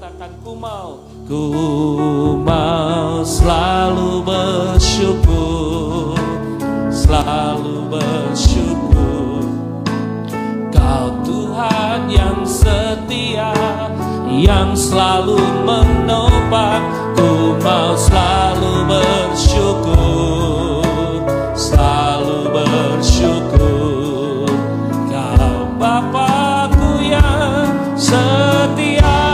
katakan ku mau selalu bersyukur, selalu bersyukur. Kau Tuhan yang setia, yang selalu menopang. Ku mau selalu bersyukur, selalu bersyukur. Kau Bapakku yang setia.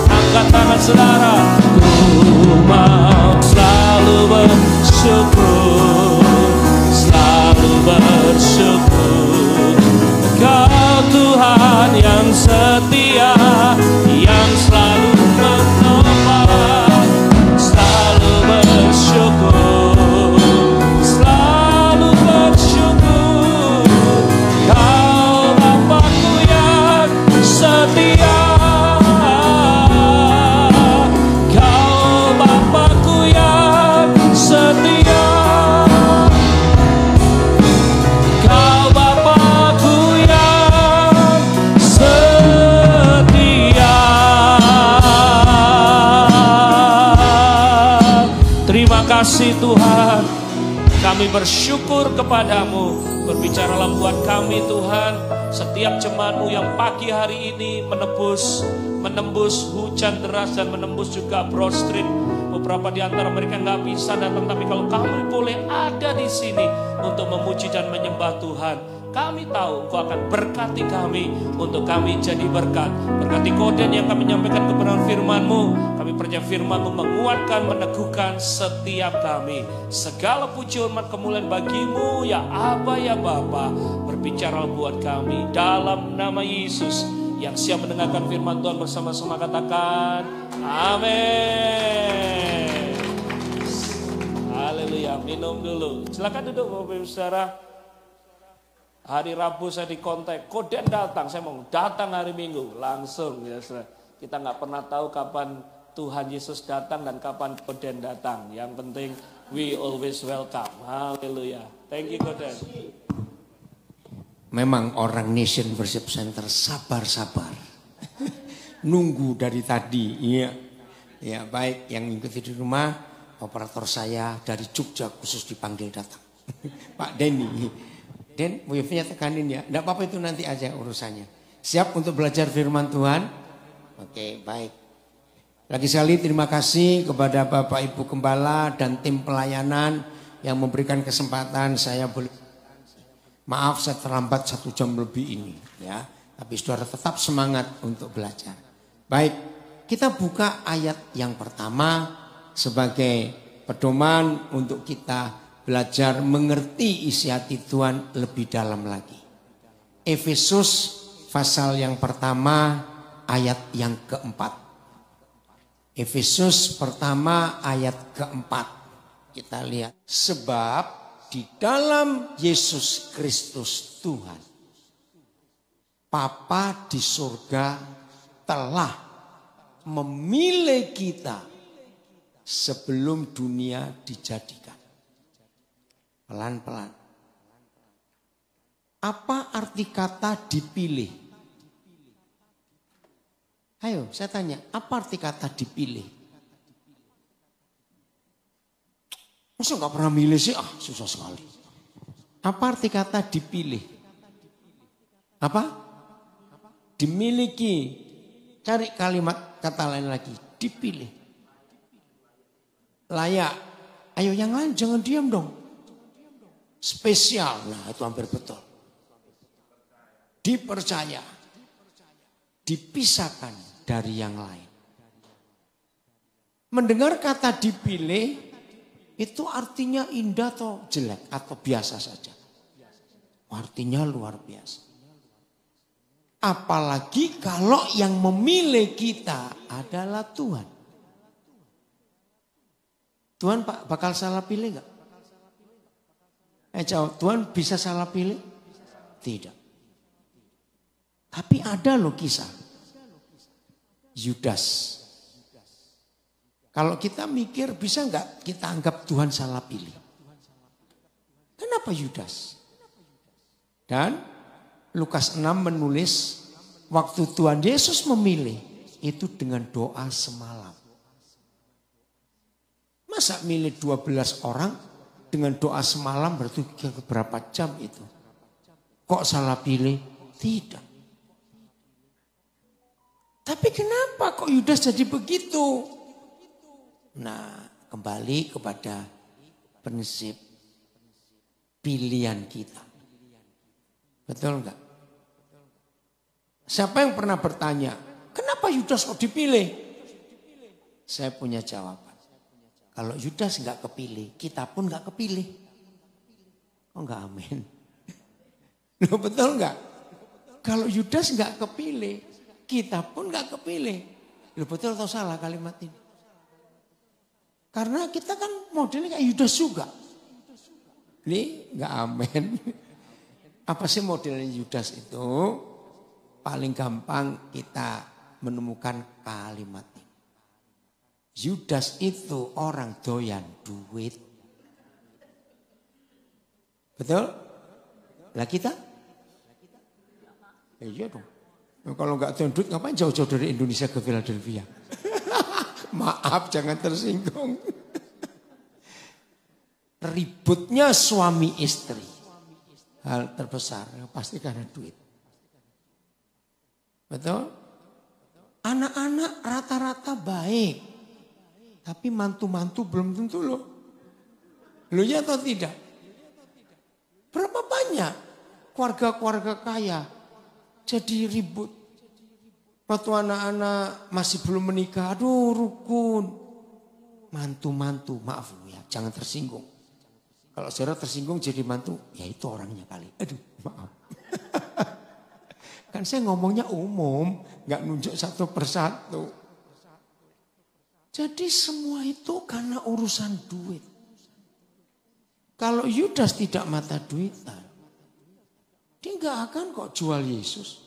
Angkat tangan saudara. Ku mau selalu bersyukur, selalu bersyukur. Kau Tuhan yang setia, yang selalu menopang. Selalu bersyukur, selalu bersyukur. Kau Bapakku yang setia, Kau Bapakku yang setia, Kau Bapakku yang setia. Terima kasih Tuhan, kami bersyukur kepadamu. Berbicaralah buat kami Tuhan, setiap jemaat-Mu yang pagi hari ini menembus hujan deras dan menembus juga Broad Street. Beberapa di antara mereka nggak bisa datang, tapi kalau kami boleh ada di sini untuk memuji dan menyembah Tuhan, kami tahu Engkau akan berkati kami untuk kami jadi berkat. Berkati Koden yang kami menyampaikan kebenaran firman-Mu. Kami percaya firman-Mu menguatkan, meneguhkan setiap kami. Segala puji hormat kemuliaan bagi-Mu ya Aba ya Bapa. Berbicara buat kami dalam nama Yesus. Yang siap mendengarkan firman Tuhan bersama-sama katakan amin. Haleluya. Minum dulu. Silakan duduk Bapak Ibu Saudara. Hari Rabu saya dikontak, Koden datang, saya mau datang hari Minggu, langsung ya saudara. Kita nggak pernah tahu kapan Tuhan Yesus datang dan kapan Koden datang. Yang penting we always welcome. Haleluya. Thank you Koden. Memang orang Nation Worship Center sabar-sabar. Nunggu dari tadi. Iya. Ya, baik yang mengikuti di rumah, operator saya dari Jogja khusus dipanggil datang. Pak Denny. Den, wifi-nya tekanin ya. Enggak apa-apa, itu nanti aja urusannya. Siap untuk belajar firman Tuhan? Oke, baik. Lagi sekali terima kasih kepada Bapak Ibu Gembala dan tim pelayanan yang memberikan kesempatan saya boleh. Maaf saya terlambat 1 jam lebih ini ya. Tapi saudara tetap semangat untuk belajar. Baik, kita buka ayat yang pertama sebagai pedoman untuk kita belajar mengerti isi hati Tuhan lebih dalam lagi. Efesus pasal yang pertama ayat yang keempat. Efesus pertama ayat keempat. Kita lihat. Sebab di dalam Yesus Kristus Tuhan, Bapa di surga telah memilih kita sebelum dunia dijadikan. Pelan-pelan. Apa arti kata dipilih? Ayo saya tanya, apa arti kata dipilih? Masa gak pernah milih sih? Susah sekali. Apa arti kata dipilih? Apa? Dimiliki. Cari kalimat kata lain lagi. Dipilih. Layak. Ayo yang lain jangan diam dong. Spesial. Nah itu hampir betul. Dipercaya. Dipisahkan dari yang lain. Mendengar kata dipilih. Itu artinya indah atau jelek atau biasa saja? Artinya luar biasa. Apalagi kalau yang memilih kita adalah Tuhan. Tuhan bakal salah pilih gak? Jawab, Tuhan bisa salah pilih? Tidak. Tapi ada loh kisah. Yudas. Kalau kita mikir bisa nggak kita anggap Tuhan salah pilih? Kenapa Yudas? Dan Lukas 6 menulis Waktu Tuhan Yesus memilih itu dengan doa semalam. Masa milih 12 orang dengan doa semalam berarti berapa jam itu? Kok salah pilih? Tidak. Tapi kenapa kok Yudas jadi begitu? Nah, kembali kepada prinsip pilihan kita. Betul enggak? Siapa yang pernah bertanya, kenapa Yudas kok dipilih? Saya punya jawaban. Kalau Yudas enggak kepilih, kita pun enggak kepilih. Oh enggak, amin. Loh, betul enggak? Kalau Yudas enggak kepilih, kita pun enggak kepilih. Loh, betul atau salah kalimat ini? Karena kita kan modelnya kayak Yudas juga. Ini enggak amin. Apa sih modelnya Yudas itu? Paling gampang kita menemukan kalimat ini. Yudas itu orang doyan duit. Betul? Lah kita? Iya dong. Kalau nggak doyan duit ngapain jauh-jauh dari Indonesia ke Philadelphia? Maaf, jangan tersinggung. Ributnya suami istri. Hal terbesar pasti karena duit. Betul? Anak-anak rata-rata baik. Tapi mantu-mantu belum tentu loh. Loh ya atau tidak? Berapa banyak keluarga-keluarga kaya jadi ribut. Waktu anak-anak masih belum menikah, aduh rukun. Mantu-mantu, maaf ya, jangan tersinggung. Kalau saudara tersinggung jadi mantu, ya itu orangnya kali. Aduh, maaf. Kan saya ngomongnya umum, nggak nunjuk satu persatu. Jadi semua itu karena urusan duit. Kalau Yudas tidak mata duitan, dia nggak akan kok jual Yesus.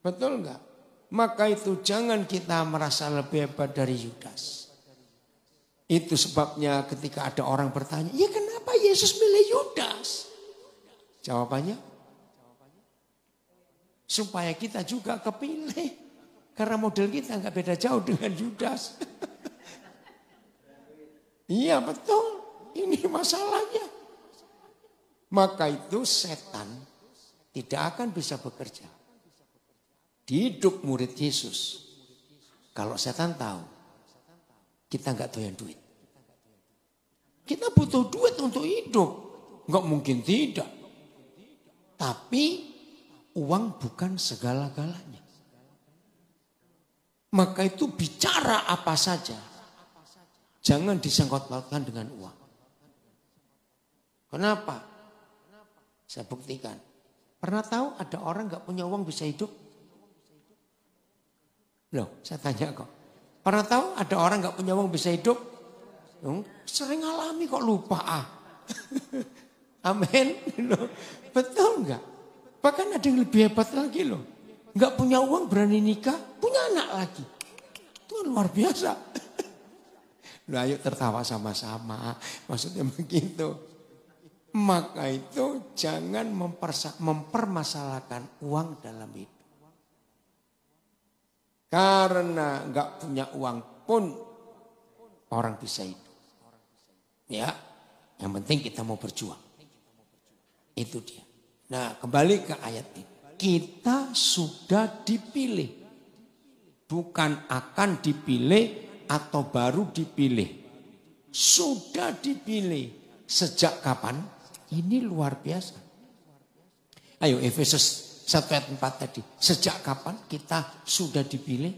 Betul nggak? Maka itu jangan kita merasa lebih hebat dari Yudas. Itu sebabnya ketika ada orang bertanya, ya kenapa Yesus milih Yudas? Jawabannya, supaya kita juga kepilih. Karena model kita nggak beda jauh dengan Yudas. Iya betul, ini masalahnya. Maka itu setan tidak akan bisa bekerja di hidup murid Yesus. Kalau setan tahu kita nggak doyan duit. Kita butuh duit untuk hidup. Nggak mungkin tidak. Tapi uang bukan segala-galanya. Maka itu bicara apa saja. Jangan disangkut-pautkan dengan uang. Kenapa? Saya buktikan. Pernah tahu ada orang gak punya uang bisa hidup? Loh, saya tanya kok. Pernah tahu ada orang gak punya uang bisa hidup? Sering alami kok lupa. Amin. Betul enggak? Bahkan ada yang lebih hebat lagi loh. Enggak punya uang berani nikah, punya anak lagi. Itu luar biasa. Nah, ayo tertawa sama-sama. Maksudnya begitu. Maka itu jangan mempermasalahkan uang dalam hidup. Karena enggak punya uang pun orang bisa hidup. Ya, yang penting kita mau berjuang. Itu dia. Nah, kembali ke ayat ini. Kita sudah dipilih. Bukan akan dipilih atau baru dipilih. Sudah dipilih. Sejak kapan? Ini luar biasa. Ayo Efesus 1 ayat 4 tadi. Sejak kapan kita sudah dipilih?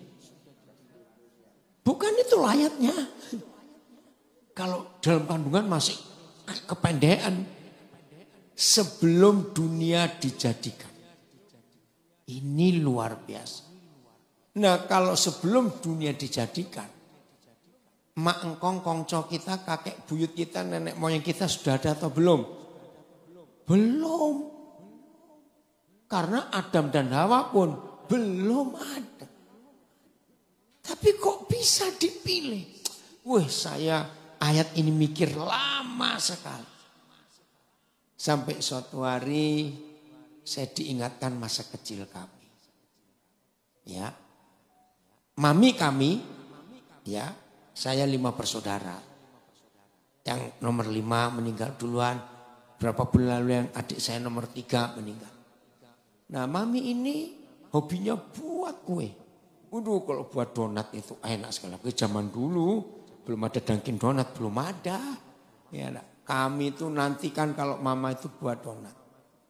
Bukan itu ayatnya. Kalau dalam kandungan masih kependekan. Sebelum dunia dijadikan. Ini luar biasa. Nah kalau sebelum dunia dijadikan. Mak engkong kongco kita, kakek buyut kita, nenek moyang kita sudah ada atau belum? Belum. Karena Adam dan Hawa pun belum ada. Tapi kok bisa dipilih? Wah saya ayat ini mikir lama sekali. Sampai suatu hari saya diingatkan masa kecil kami. Ya. Mami kami, ya, saya 5 bersaudara. Yang nomor 5 meninggal duluan. Berapa bulan lalu yang adik saya nomor 3 meninggal. Nah mami ini hobinya buat kue. Waduh kalau buat donat itu enak sekali. Ke zaman dulu belum ada Dunkin Donat, belum ada. Ya, kami itu nantikan kalau mama itu buat donat.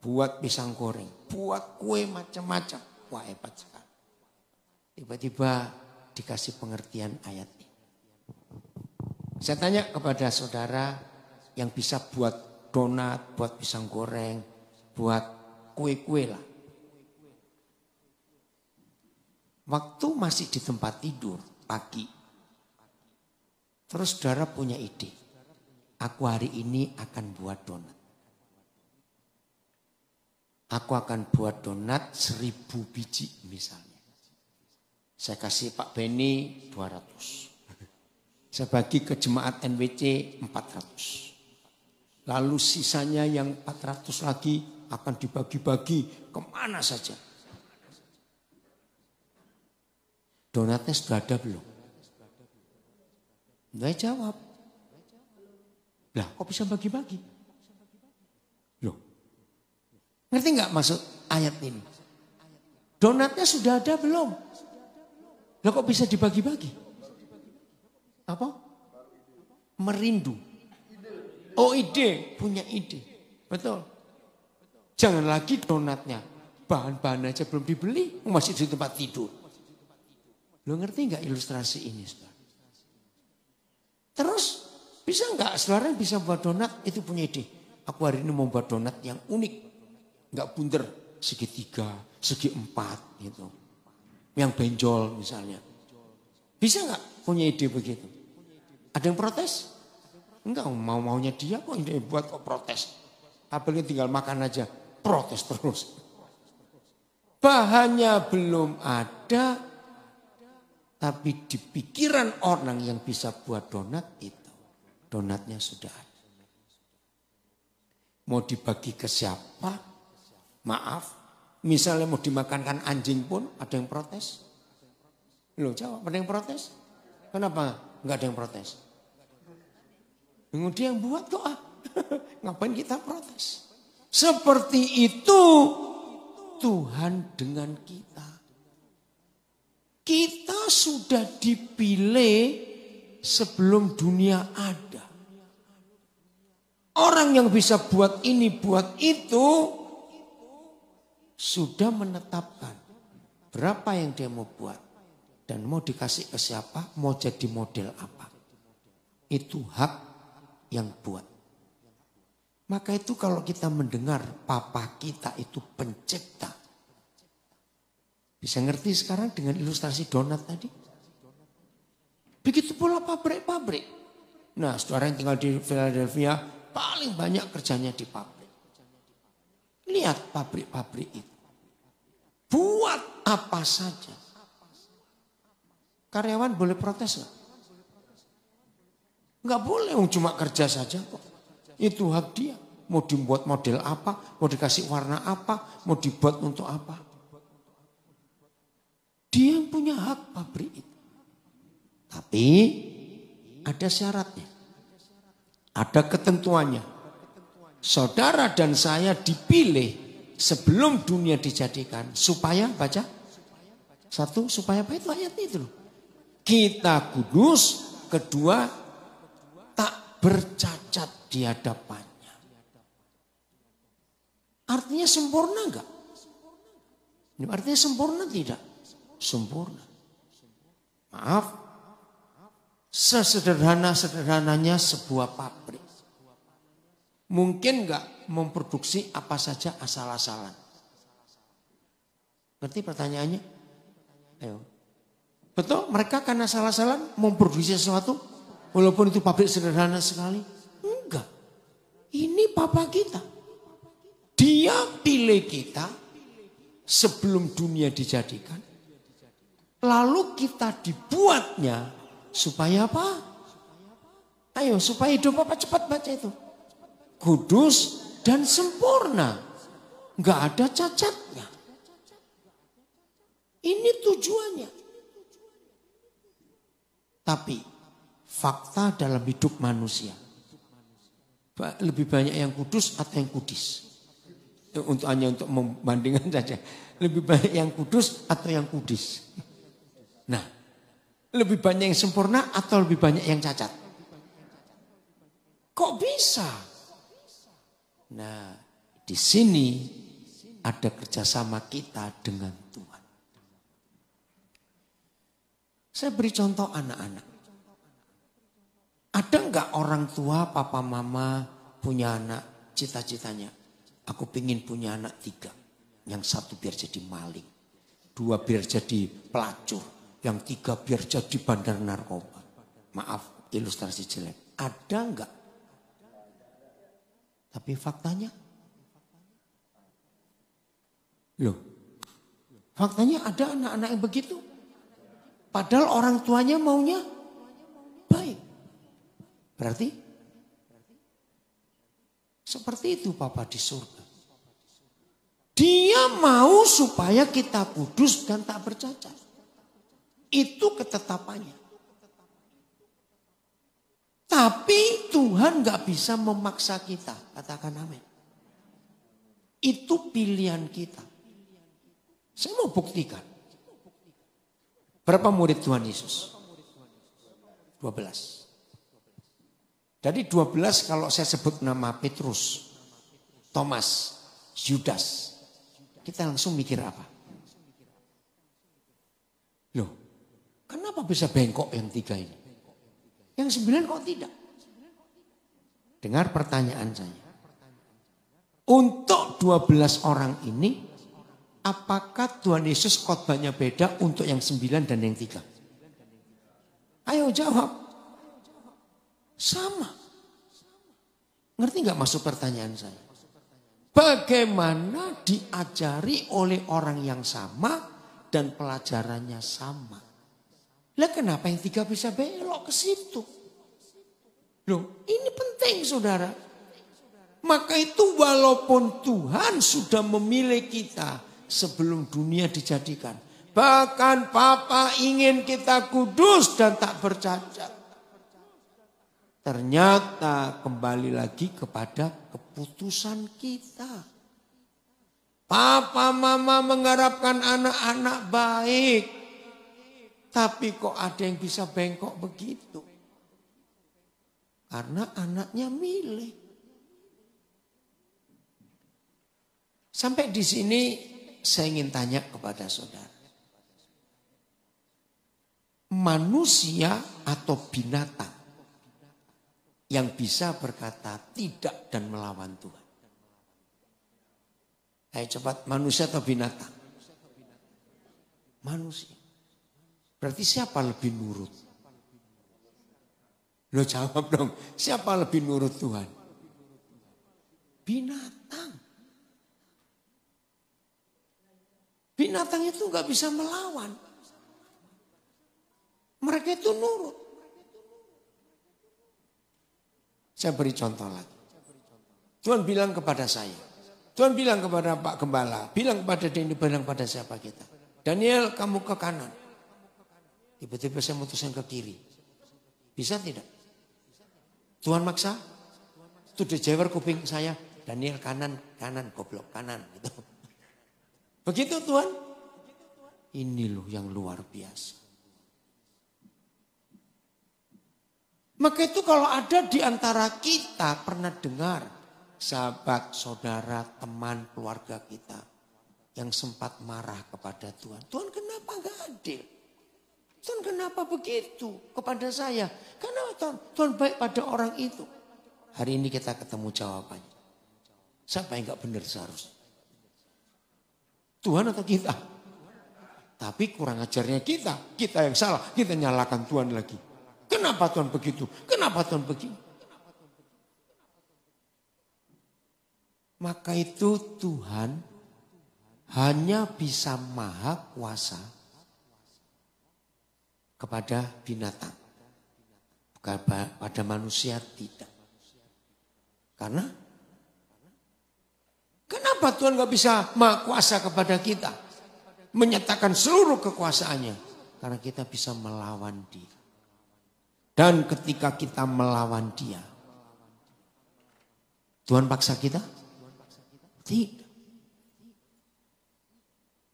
Buat pisang goreng, buat kue macam-macam. Wah hebat sekali. Tiba-tiba dikasih pengertian ayat ini. Saya tanya kepada saudara yang bisa buat donat, buat pisang goreng, buat kue-kue lah. Waktu masih di tempat tidur pagi. Terus saudara punya ide. Aku hari ini akan buat donat. Aku akan buat donat 1000 biji misalnya. Saya kasih Pak Beni 200. Saya bagi ke jemaat NWC 400. Lalu sisanya yang 400 lagi akan dibagi-bagi kemana saja. Donatnya sudah ada belum? Nggak jawab. Lah kok bisa bagi-bagi? Loh. Ngerti nggak maksud ayat ini? Donatnya sudah ada belum? Lah kok bisa dibagi-bagi? Apa? Merindu. Oh ide, punya ide. Betul. Jangan lagi donatnya. Bahan-bahan aja belum dibeli, masih di tempat tidur. Lo ngerti nggak ilustrasi ini, saudara? Terus bisa nggak saudara bisa buat donat itu punya ide. Aku hari ini mau buat donat yang unik, nggak bundar, segitiga, segi 4 gitu. Yang benjol misalnya. Bisa nggak punya ide begitu? Ada yang protes? Enggak, mau-maunya dia kok ini buat kok protes. Apalagi tinggal makan aja, protes terus. Bahannya belum ada, tapi di pikiran orang yang bisa buat donat itu, donatnya sudah ada. Mau dibagi ke siapa? Maaf, misalnya mau dimakankan anjing pun ada yang protes. Loh jawab, ada yang protes? Kenapa enggak ada yang protes? Dia yang buat doa. Ngapain kita protes? Seperti itu Tuhan dengan kita. Kita sudah dipilih sebelum dunia ada. Orang yang bisa buat ini, buat itu, sudah menetapkan berapa yang dia mau buat. Dan mau dikasih ke siapa, mau jadi model apa. Itu hak yang buat. Maka itu kalau kita mendengar papa kita itu pencipta. Bisa ngerti sekarang dengan ilustrasi donat tadi? Begitu pula pabrik-pabrik. Nah saudara yang tinggal di Philadelphia paling banyak kerjanya di pabrik. Lihat pabrik-pabrik itu. Buat apa saja. Karyawan boleh protes nggak? Nggak boleh, cuma kerja saja kok. Itu hak dia. Mau dibuat model apa, mau dikasih warna apa, mau dibuat untuk apa. Dia yang punya hak pabrik itu. Tapi ada syaratnya. Ada ketentuannya. Saudara dan saya dipilih sebelum dunia dijadikan. Supaya, baca. 1, supaya apa itu ayat itu loh. Kita kudus. 2, tak bercacat di hadapannya. Artinya sempurna enggak? Artinya sempurna tidak? Sempurna. Maaf. Sesederhana-sederhananya sebuah pabrik. Mungkin enggak memproduksi apa saja asal-asalan. Ngerti pertanyaannya? Ayo. Betul, mereka karena asal-asalan memproduksi sesuatu. Walaupun itu pabrik sederhana sekali. Enggak. Ini papa kita. Dia pilih kita sebelum dunia dijadikan. Lalu kita dibuatnya supaya apa? Ayo supaya hidup apa, cepat baca itu. Kudus dan sempurna. Enggak ada cacatnya. Ini tujuannya. Tapi fakta dalam hidup manusia. Lebih banyak yang kudus atau yang kudis? Hanya untuk membandingkan saja. Lebih banyak yang kudus atau yang kudis? Nah, lebih banyak yang sempurna atau lebih banyak yang cacat? Kok bisa? Nah, di sini ada kerjasama kita dengan Tuhan. Saya beri contoh anak-anak. Ada enggak orang tua, papa, mama punya anak, cita-citanya? Aku pengen punya anak 3. Yang 1 biar jadi maling. 2 biar jadi pelacur. Yang 3 biar jadi bandar narkoba. Maaf, ilustrasi jelek. Ada enggak? Tapi faktanya? Loh, faktanya ada anak-anak yang begitu. Padahal orang tuanya maunya baik. Berarti seperti itu Papa di surga. Dia mau supaya kita kudus dan tak bercacat. Itu ketetapannya. Tapi Tuhan gak bisa memaksa kita. Katakan amin. Itu pilihan kita. Saya mau buktikan. Berapa murid Tuhan Yesus? 12. Jadi 12 kalau saya sebut nama Petrus, Thomas, Yudas. Kita langsung mikir apa? Loh, kenapa bisa bengkok yang 3 ini? Yang 9 kok tidak? Dengar pertanyaan saya. Untuk 12 orang ini, apakah Tuhan Yesus khotbahnya beda untuk yang 9 dan yang 3? Ayo jawab. Sama. Ngerti gak maksud pertanyaan saya? Bagaimana diajari oleh orang yang sama dan pelajarannya sama? Lah kenapa yang 3 bisa belok ke situ? Loh, ini penting saudara. Maka itu walaupun Tuhan sudah memilih kita sebelum dunia dijadikan. Bahkan Papa ingin kita kudus dan tak bercacat. Ternyata kembali lagi kepada keputusan kita. Papa mama mengharapkan anak-anak baik. Tapi kok ada yang bisa bengkok begitu? Karena anaknya milih. Sampai di sini saya ingin tanya kepada saudara. Manusia atau binatang yang bisa berkata tidak dan melawan Tuhan? Ayo cepat, manusia atau binatang? Manusia. Berarti siapa lebih nurut? Lo jawab dong, siapa lebih nurut Tuhan? Binatang. Binatang itu gak bisa melawan. Mereka itu nurut. Saya beri contoh lagi. Tuhan bilang kepada saya. Tuhan bilang kepada Pak Gembala. Bilang kepada Denny, bilang pada siapa kita. Daniel, kamu ke kanan. Tiba-tiba saya mutusin ke kiri. Bisa tidak? Tuhan maksa. Itu dijewer kuping saya. Daniel kanan, kanan, goblok, kanan. Gitu. Begitu Tuhan. Ini loh yang luar biasa. Maka itu kalau ada di antara kita pernah dengar sahabat, saudara, teman, keluarga kita yang sempat marah kepada Tuhan. Tuhan kenapa gak adil? Tuhan kenapa begitu kepada saya? Karena Tuhan baik pada orang itu. Hari ini kita ketemu jawabannya. Siapa yang gak benar seharusnya? Tuhan atau kita? Tapi kurang ajarnya kita. Kita yang salah, kita nyalakan Tuhan lagi. Kenapa Tuhan begitu? Kenapa Tuhan begini? Maka itu Tuhan hanya bisa maha kuasa kepada binatang. Pada manusia tidak. Karena kenapa Tuhan gak bisa maha kuasa kepada kita? menyatakan seluruh kekuasaannya. Karena kita bisa melawan dia. Dan ketika kita melawan dia, Tuhan paksa kita? Tidak.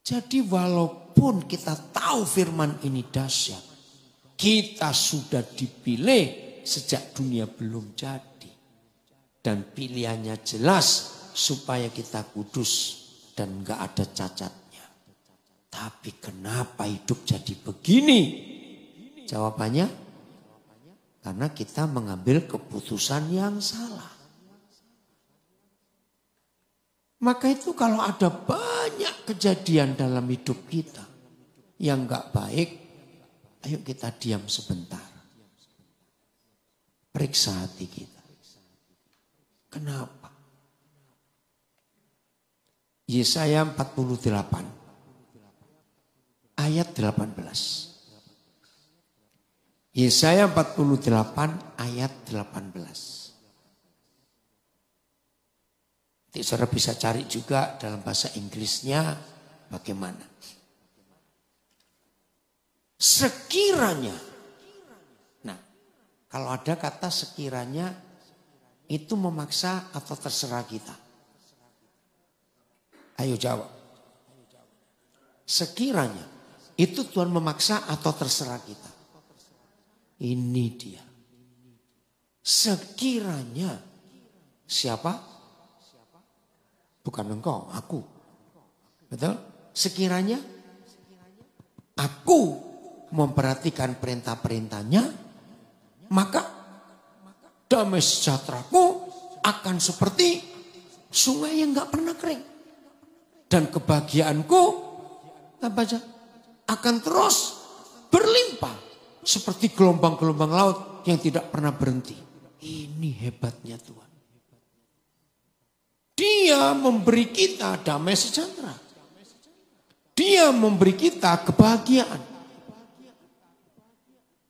Jadi walaupun kita tahu firman ini dahsyat, kita sudah dipilih sejak dunia belum jadi. Dan pilihannya jelas supaya kita kudus dan gak ada cacatnya. Tapi kenapa hidup jadi begini? Jawabannya, karena kita mengambil keputusan yang salah. Maka itu kalau ada banyak kejadian dalam hidup kita yang gak baik, ayo kita diam sebentar. Periksa hati kita. Kenapa? Yesaya 48 ayat 18. Yesaya 48 ayat 18. Nanti saudara bisa cari juga dalam bahasa Inggrisnya bagaimana. Sekiranya. Nah, kalau ada kata sekiranya itu memaksa atau terserah kita. Ayo jawab. Sekiranya itu Tuhan memaksa atau terserah kita. Ini dia. Sekiranya siapa? Bukan engkau, aku. Betul? Sekiranya aku memperhatikan perintah-perintahnya, maka damai sejahteraku akan seperti sungai yang gak pernah kering. Dan kebahagiaanku akan terus berlimpah. Seperti gelombang-gelombang laut yang tidak pernah berhenti. Ini hebatnya Tuhan. Dia memberi kita damai sejahtera. Dia memberi kita kebahagiaan.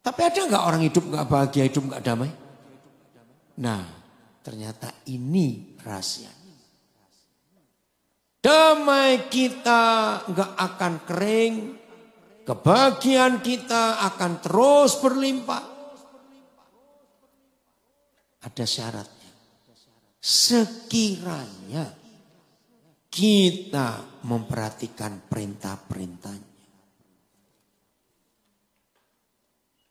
Tapi ada nggak orang hidup nggak bahagia, hidup nggak damai? Nah, ternyata ini rahasia. Damai kita nggak akan kering, kebahagiaan kita akan terus berlimpah. Ada syaratnya. Sekiranya kita memperhatikan perintah-perintahnya.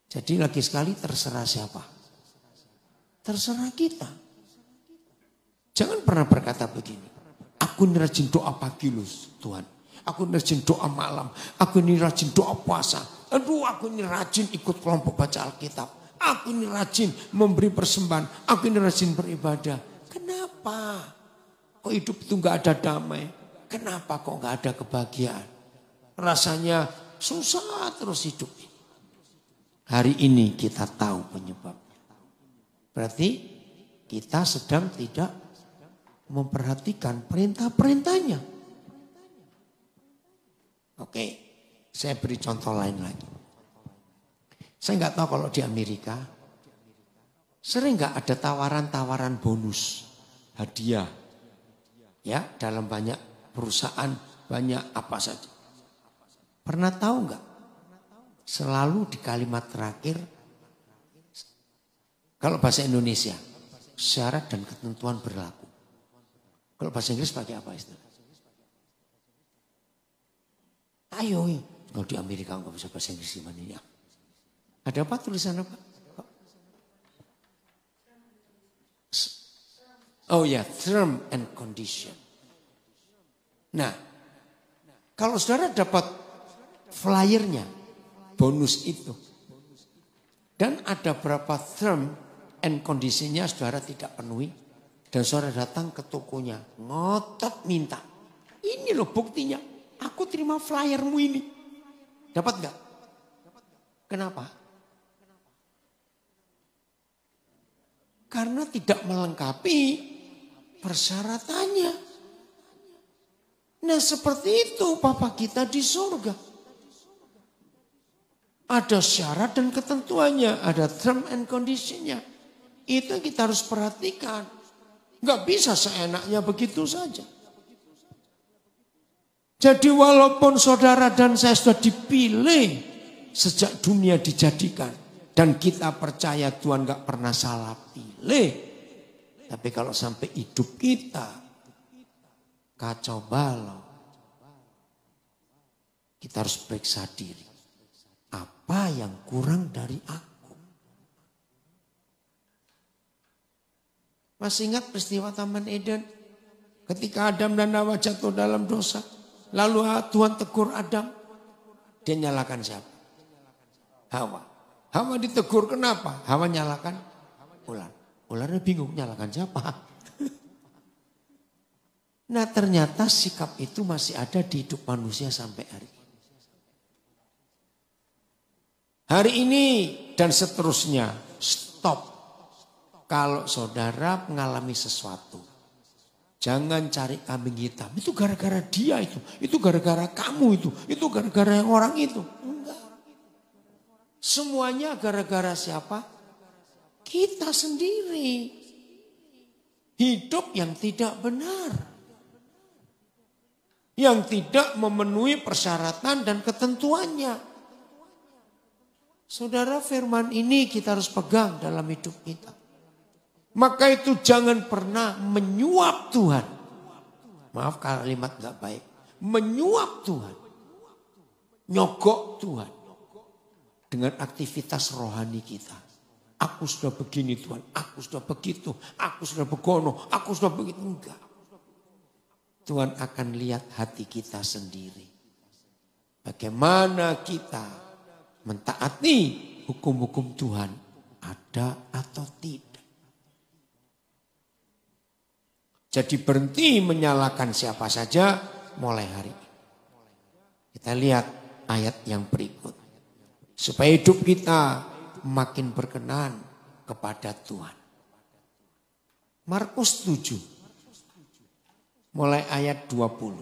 Jadi lagi sekali terserah siapa? Terserah kita. Jangan pernah berkata begini. Aku ini rajin doa pagi loh Tuhan. Aku ini rajin doa malam. Aku ini rajin doa puasa. Aduh, aku ini rajin ikut kelompok baca Alkitab. Aku ini rajin memberi persembahan. Aku ini rajin beribadah. Kenapa? Kok hidup itu gak ada damai? Kenapa kok gak ada kebahagiaan? Rasanya susah terus hidup ini. Hari ini kita tahu penyebabnya. Berarti kita sedang tidak memperhatikan perintah-perintahnya. Oke, saya beri contoh lain lagi. Saya nggak tahu kalau di Amerika sering nggak ada tawaran-tawaran bonus, hadiah, ya dalam banyak perusahaan, banyak apa saja. Pernah tahu nggak? Selalu di kalimat terakhir, kalau bahasa Indonesia, syarat dan ketentuan berlaku. Kalau bahasa Inggris pakai apa istilah? Ayo, kalau di Amerika nggak bisa bahasa Inggris gimana ya? Ada apa tulisan apa? Oh ya, term and condition. Nah, kalau saudara dapat flyernya, bonus itu. Dan ada berapa term and conditionnya saudara tidak penuhi. Dan saudara datang ke tokonya, ngotot minta. Ini loh buktinya, aku terima flyermu ini. Dapat gak? Kenapa? Karena tidak melengkapi persyaratannya. Nah seperti itu Bapa kita di surga. Ada syarat dan ketentuannya, ada term and conditionnya. Itu yang kita harus perhatikan. Gak bisa seenaknya begitu saja. Jadi walaupun saudara dan saya sudah dipilih sejak dunia dijadikan. Dan kita percaya Tuhan gak pernah salah pilih. Tapi kalau sampai hidup kita kacau balau, kita harus periksa diri. Apa yang kurang dari aku? Masih ingat peristiwa Taman Eden? Ketika Adam dan Hawa jatuh dalam dosa. Lalu Tuhan tegur Adam. Dia nyalakan siapa? Hawa. Hawa ditegur kenapa? Hawa nyalakan ular. Ularnya bingung nyalakan siapa? Nah ternyata sikap itu masih ada di hidup manusia sampai hari ini. Hari ini dan seterusnya stop. Kalau saudara mengalami sesuatu, jangan cari kambing hitam. Itu gara-gara dia itu gara-gara kamu itu gara-gara yang orang itu. Enggak. Semuanya gara-gara siapa? Kita sendiri. Hidup yang tidak benar. Yang tidak memenuhi persyaratan dan ketentuannya. Saudara, firman ini kita harus pegang dalam hidup kita. Maka itu jangan pernah menyuap Tuhan. Maaf kalimat gak baik. Menyuap Tuhan. Nyogok Tuhan. Dengan aktivitas rohani kita. Aku sudah begini Tuhan. Aku sudah begitu. Aku sudah begono. Aku sudah begitu. Enggak. Tuhan akan lihat hati kita sendiri. Bagaimana kita mentaati hukum-hukum Tuhan. Ada atau tidak. Jadi berhenti menyalahkan siapa saja mulai hari ini. Kita lihat ayat yang berikut. Supaya hidup kita makin berkenan kepada Tuhan. Markus 7. Mulai ayat 20.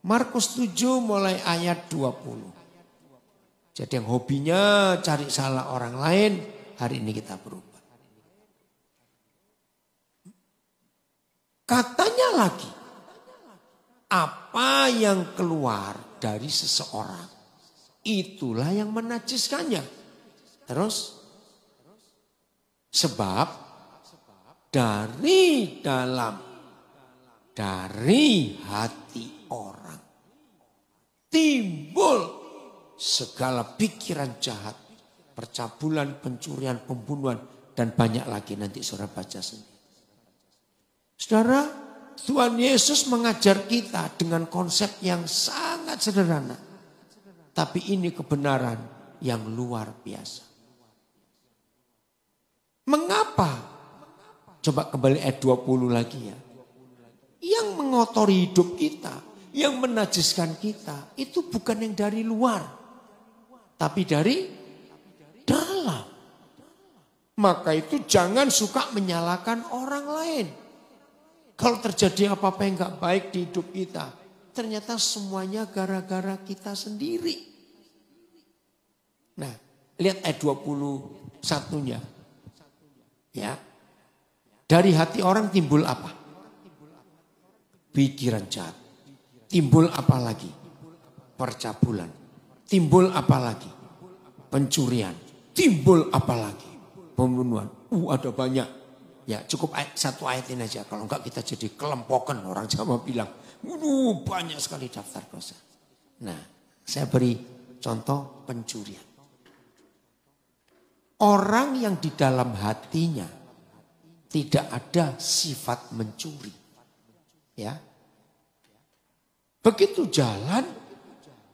Markus 7 mulai ayat 20. Jadi yang hobinya cari salah orang lain, hari ini kita berubah. Katanya lagi, apa yang keluar dari seseorang, itulah yang menajiskannya. Terus, sebab dari hati orang timbul segala pikiran jahat, percabulan, pencurian, pembunuhan, dan banyak lagi nanti saudara baca sendiri. Saudara, Tuhan Yesus mengajar kita dengan konsep yang sangat sederhana. Tapi ini kebenaran yang luar biasa. Mengapa? Coba kembali ayat 20 lagi ya. Yang mengotori hidup kita, yang menajiskan kita, itu bukan yang dari luar. Tapi dari dalam. Maka itu jangan suka menyalahkan orang lain. Kalau terjadi apa-apa yang gak baik di hidup kita, ternyata semuanya gara-gara kita sendiri. Nah, lihat ayat 21-nya. Ya. Dari hati orang timbul apa? Pikiran jahat. Timbul apa lagi? Percabulan. Timbul apa lagi? Pencurian. Timbul apa lagi? Pembunuhan. Ada banyak. Ya cukup satu ayat ini aja. Kalau enggak kita jadi kelempokan. Orang Jawa bilang. Banyak sekali daftar dosa. Nah saya beri contoh pencurian. Orang yang di dalam hatinya tidak ada sifat mencuri. Ya. Begitu jalan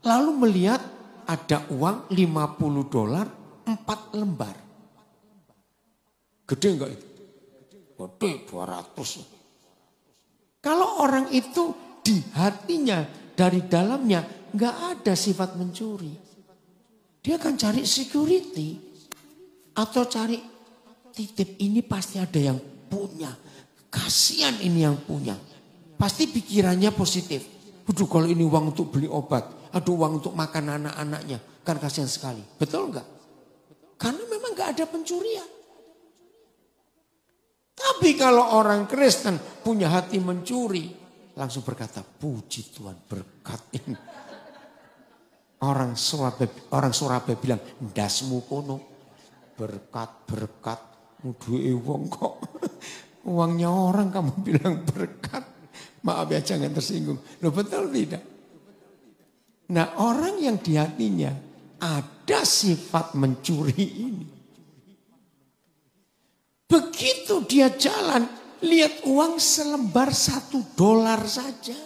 lalu melihat ada uang $50 4 lembar. Gede enggak itu? Gede 200. Kalau orang itu di hatinya dari dalamnya enggak ada sifat mencuri. Dia akan cari security. Atau cari titip ini pasti ada yang punya. Kasihan ini yang punya. Pasti pikirannya positif. Aduh kalau ini uang untuk beli obat. Aduh uang untuk makan anak-anaknya. Kan kasihan sekali. Betul enggak? Karena memang enggak ada pencurian. Tapi kalau orang Kristen punya hati mencuri. langsung berkata, puji Tuhan berkat ini. Orang Surabaya bilang, ndasmu kono. Berkat. Duwe wong kok. Uangnya orang kamu bilang berkat. Maaf ya jangan tersinggung. Loh betul tidak? Nah orang yang di hatinya ada sifat mencuri ini. Begitu dia jalan, lihat uang selembar $1 saja.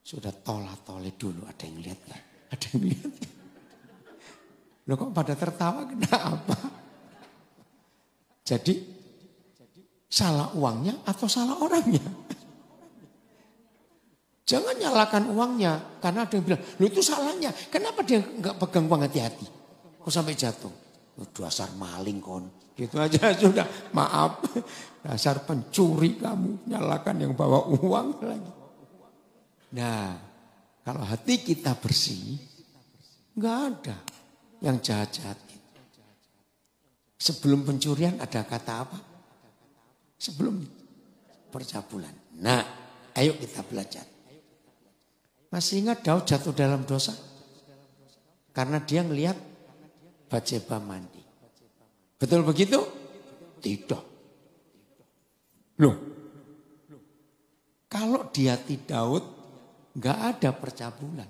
Sudah tolak-tolak dulu, ada yang lihat gak? Ada yang lihat gak? Loh kok pada tertawa, kenapa? Jadi salah uangnya atau salah orangnya? Jangan nyalakan uangnya, karena ada yang bilang, loh itu salahnya. Kenapa dia nggak pegang uang hati-hati? Kok sampai jatuh? Oh, dasar maling kon. Gitu aja sudah, maaf. Dasar pencuri kamu, nyalakan yang bawa uang lagi. Nah, kalau hati kita bersih, nggak ada yang jahat-jahat. Sebelum pencurian ada kata apa? Sebelum percabulan. Nah, ayo kita belajar. Masih ingat Daud jatuh dalam dosa? Karena dia ngelihat Batseba mandi. Betul begitu? Tidak. Loh, kalau di hati Daud nggak ada percabulan.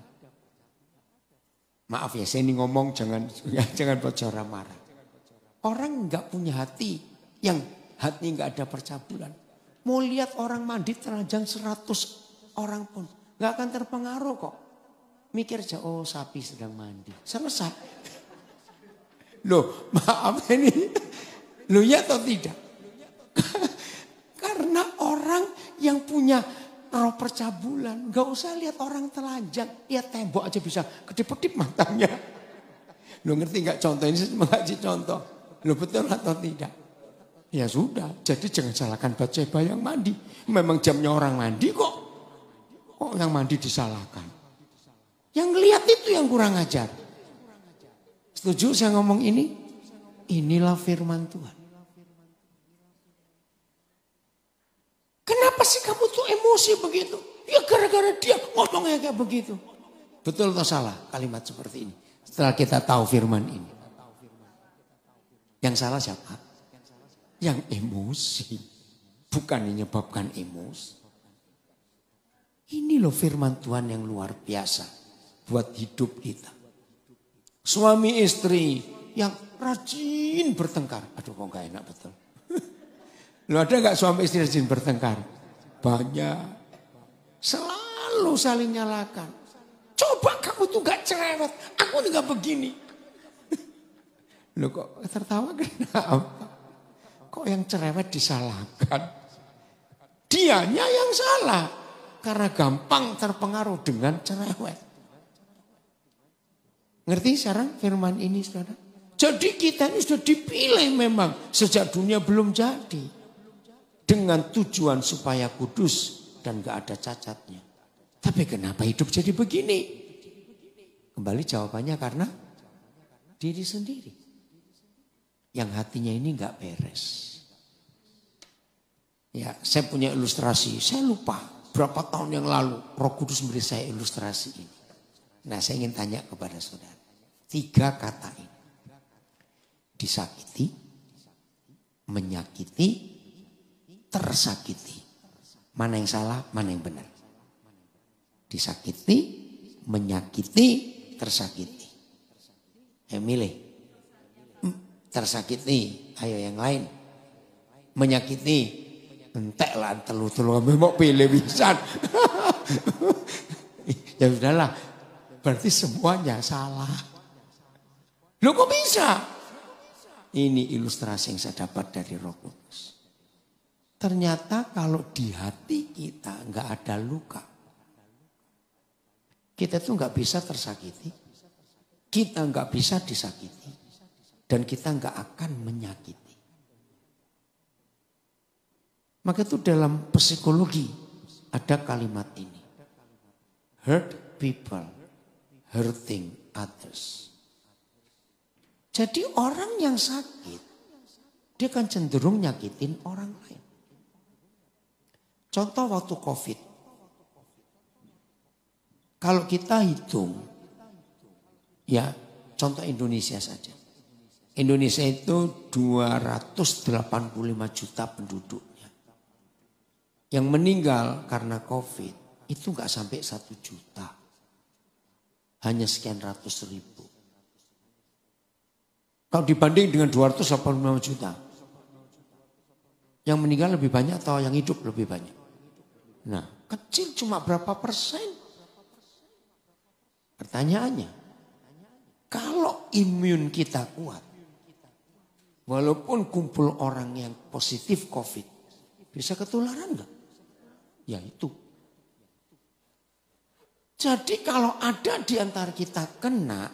Maaf ya, saya ini ngomong jangan bicara marah. Orang nggak punya hati yang hati nggak ada percabulan. Mau lihat orang mandi telanjang 100 orang pun nggak akan terpengaruh kok. Mikir aja, oh sapi sedang mandi. Selesai. Loh, maaf ini. Loh ya atau tidak? Karena orang yang punya roh percabulan, nggak usah lihat orang telanjang, lihat tembok aja bisa kedip-kedip matanya. Lo ngerti nggak contoh ini? Saya mengaji contoh. Lo betul atau tidak? Ya sudah, jadi jangan salahkan Batseba yang mandi. Memang jamnya orang mandi kok. Kok yang mandi disalahkan? Yang lihat itu yang kurang ajar. Setuju saya ngomong ini? Inilah firman Tuhan. Kenapa sih kamu tuh emosi begitu? Ya gara-gara dia ngomongnya kayak begitu. Betul atau salah kalimat seperti ini? Setelah kita tahu firman ini. Yang salah siapa? Yang emosi. Bukan menyebabkan emosi. Ini loh firman Tuhan yang luar biasa. Buat hidup kita. Suami istri yang rajin bertengkar. Aduh kok gak enak betul. Lo ada gak suami istri rajin bertengkar? Banyak. Selalu saling nyalakan. Coba kamu tuh gak cerewet. Aku juga begini. Lo kok tertawa kenapa? Kok yang cerewet disalahkan? Dianya yang salah. Karena gampang terpengaruh dengan cerewet. Ngerti sekarang firman ini saudara? Jadi kita ini sudah dipilih memang. Sejak dunia belum jadi. Dengan tujuan supaya kudus dan gak ada cacatnya. Tapi kenapa hidup jadi begini? Kembali jawabannya karena diri sendiri. Yang hatinya ini gak beres. Ya, saya punya ilustrasi. Saya lupa berapa tahun yang lalu Roh Kudus memberi saya ilustrasi ini. Nah, saya ingin tanya kepada saudara. 3 kata ini. Disakiti, menyakiti, tersakiti. Mana yang salah, mana yang benar. Disakiti, menyakiti, tersakiti. Milih. Tersakiti, ayo yang lain. Menyakiti, entek lah telu-telu mau pilih bisa. Ya udahlah, berarti semuanya salah. Loh kok bisa? Ini ilustrasi yang saya dapat dari Roh Kudus. Ternyata kalau di hati kita nggak ada luka, kita tuh nggak bisa tersakiti, kita nggak bisa disakiti, dan kita nggak akan menyakiti. Maka itu dalam psikologi ada kalimat ini. Hurt people, hurting others. Jadi orang yang sakit, dia kan cenderung nyakitin orang lain. Contoh waktu COVID. Kalau kita hitung, ya contoh Indonesia saja. Indonesia itu 285 juta penduduknya. Yang meninggal karena COVID itu nggak sampai 1 juta. Hanya sekian ratus ribu. Kalau dibanding dengan 285 juta. Yang meninggal lebih banyak atau yang hidup lebih banyak? Nah, kecil cuma berapa persen? Pertanyaannya, kalau imun kita kuat, walaupun kumpul orang yang positif COVID, bisa ketularan enggak? Ya itu. Jadi kalau ada di antara kita kena,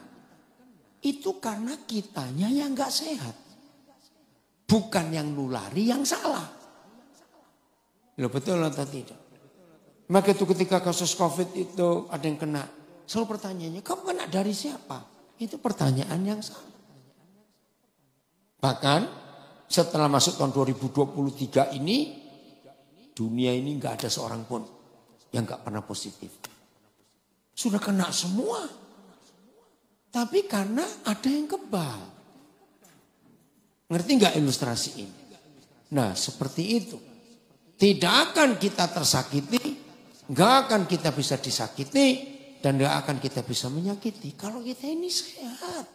itu karena kitanya yang enggak sehat. Bukan yang nulari yang salah. Loh betul atau tidak? Maka itu ketika kasus COVID itu ada yang kena. Selalu pertanyaannya, kamu kena dari siapa? Itu pertanyaan yang salah. Bahkan setelah masuk tahun 2023 ini, dunia ini nggak ada seorang pun yang nggak pernah positif. Sudah kena semua. Tapi karena ada yang kebal. Ngerti nggak ilustrasi ini? Nah seperti itu. Tidak akan kita tersakiti, nggak akan kita bisa disakiti, dan gak akan kita bisa menyakiti kalau kita ini sehat.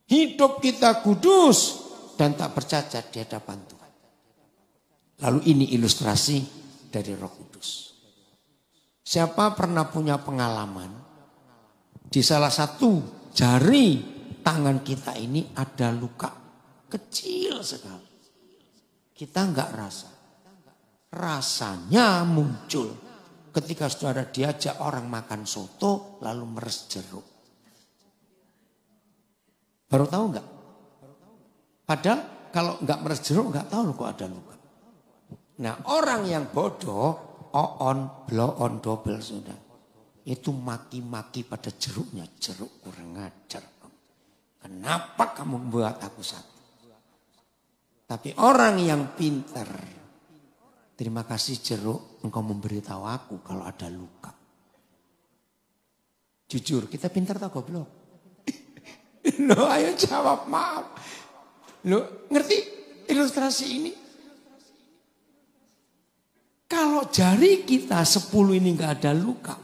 Hidup kita kudus dan tak bercacat di hadapan Tuhan. Lalu ini ilustrasi dari Roh Kudus. Siapa pernah punya pengalaman di salah satu jari tangan kita ini ada luka kecil sekali. Kita nggak rasa. Rasanya muncul ketika saudara diajak orang makan soto lalu meres jeruk. Baru tahu enggak? Padahal kalau enggak meres jeruk enggak tahu kok ada luka. Nah orang yang bodoh, oon, bloon, dobel sudah. Itu maki-maki pada jeruknya. Jeruk kurang ajar. Kenapa kamu membuat aku sakit? Tapi orang yang pintar, terima kasih jeruk, engkau memberitahu aku kalau ada luka. Jujur, kita pintar atau goblok? Loh, ayo jawab, maaf. Loh, ngerti ilustrasi ini? Kalau jari kita 10 ini nggak ada luka,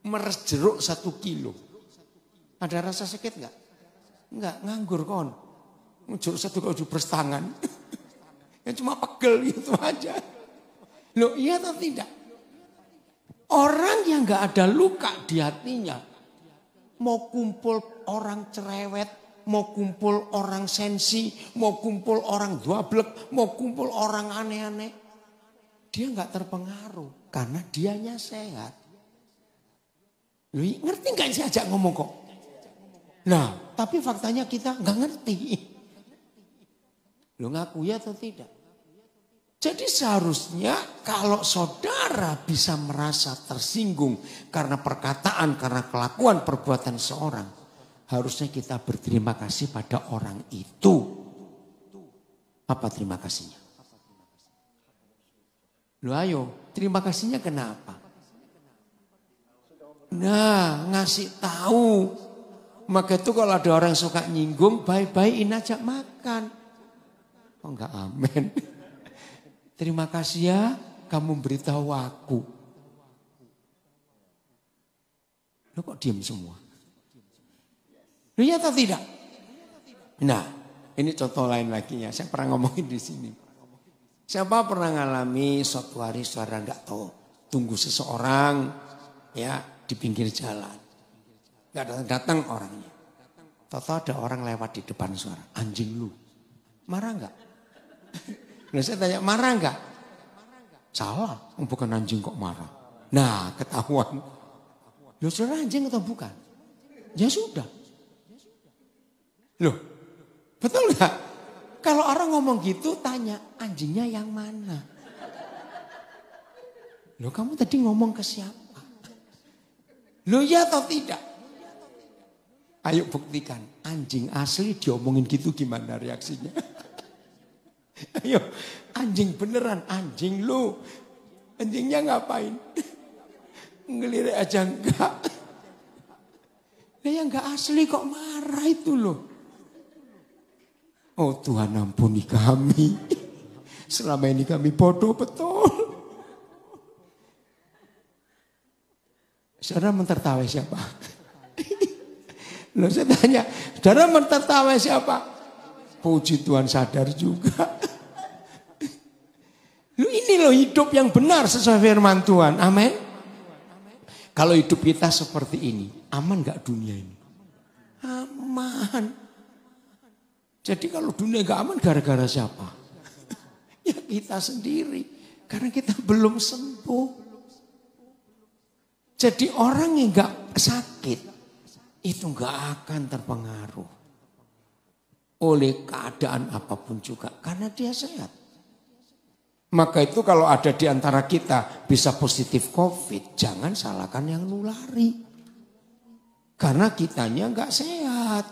meres jeruk 1 kilo, ada rasa sakit nggak? Nggak, nganggur kon. Jeruk 1 kilo jubres tangan. Yang cuma pegel gitu aja. Loh iya atau tidak? Orang yang gak ada luka di hatinya. Mau kumpul orang cerewet. Mau kumpul orang sensi. Mau kumpul orang dwablek. Mau kumpul orang aneh-aneh. Dia gak terpengaruh. Karena dianya sehat. Loh ngerti gak sih ajak ngomong kok? Nah tapi faktanya kita gak ngerti. Lo ngaku ya atau tidak? Jadi seharusnya kalau saudara bisa merasa tersinggung karena perkataan, karena kelakuan, perbuatan seorang. Harusnya kita berterima kasih pada orang itu. Apa terima kasihnya? Lo ayo, terima kasihnya kenapa? Nah, ngasih tahu. Maka itu kalau ada orang suka nyinggung, baik-baikin ajak makan. Oh enggak amin. Terima kasih ya kamu beritahu aku. Lo kok diam semua? Lo iya atau tidak? Nah ini contoh lain lagi ya. Saya pernah ngomongin di sini. Siapa pernah ngalami suatu hari saudara enggak tahu. Tunggu seseorang ya di pinggir jalan. Enggak datang orangnya. Tahu-tahu ada orang lewat di depan saudara. Anjing lu. Marah enggak? Nah saya tanya, marah enggak? Salah, bukan anjing kok marah. Nah ketahuan. Loh saudara anjing atau bukan? Ya sudah. Loh betul enggak? Kalau orang ngomong gitu tanya, anjingnya yang mana? Loh kamu tadi ngomong ke siapa? Loh ya atau tidak? Ayo buktikan, anjing asli diomongin gitu gimana reaksinya? Ayo anjing beneran, anjing lu. Anjingnya ngapain? Ngelirik aja enggak. Nah yang enggak asli kok marah itu loh. Oh Tuhan ampuni kami. Selama ini kami bodoh betul. Saudara mentertawai siapa? Loh saya tanya, saudara mentertawai siapa? Puji Tuhan sadar juga. Lu ini loh hidup yang benar sesuai firman Tuhan. Amin. Kalau hidup kita seperti ini, aman gak dunia ini? Aman. Jadi kalau dunia gak aman gara-gara siapa? Ya kita sendiri. Karena kita belum sembuh. Jadi orang yang gak sakit, itu gak akan terpengaruh oleh keadaan apapun juga. Karena dia sehat. Maka itu kalau ada di antara kita bisa positif COVID, jangan salahkan yang nulari. Karena kitanya nggak sehat.